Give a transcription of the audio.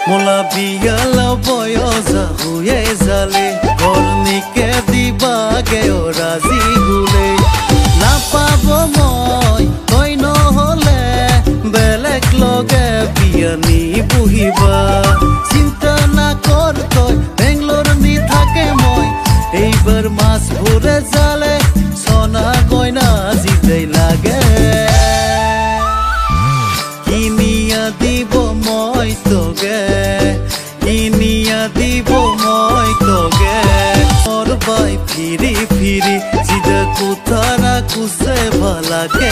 মোলা বিয়ালা বয়সা হুয়ে জালে কর্ণিকে দিবাগে ও রাজি গুলে না পাব মই তই নহলে বেলেগ লগে বিয়ানি বহিবা চিন্তা না কর তই বেংলোর নি থাকে মই এইবার মাছ ভরে জালে সোনা গয়না জিতেই লাগে কিনিয়া দিব মই তোগে কিনিয়া দিব মই তোগে মোর বাই ফিরি ফিরি জিদে কুতারা কুসে ভালাকে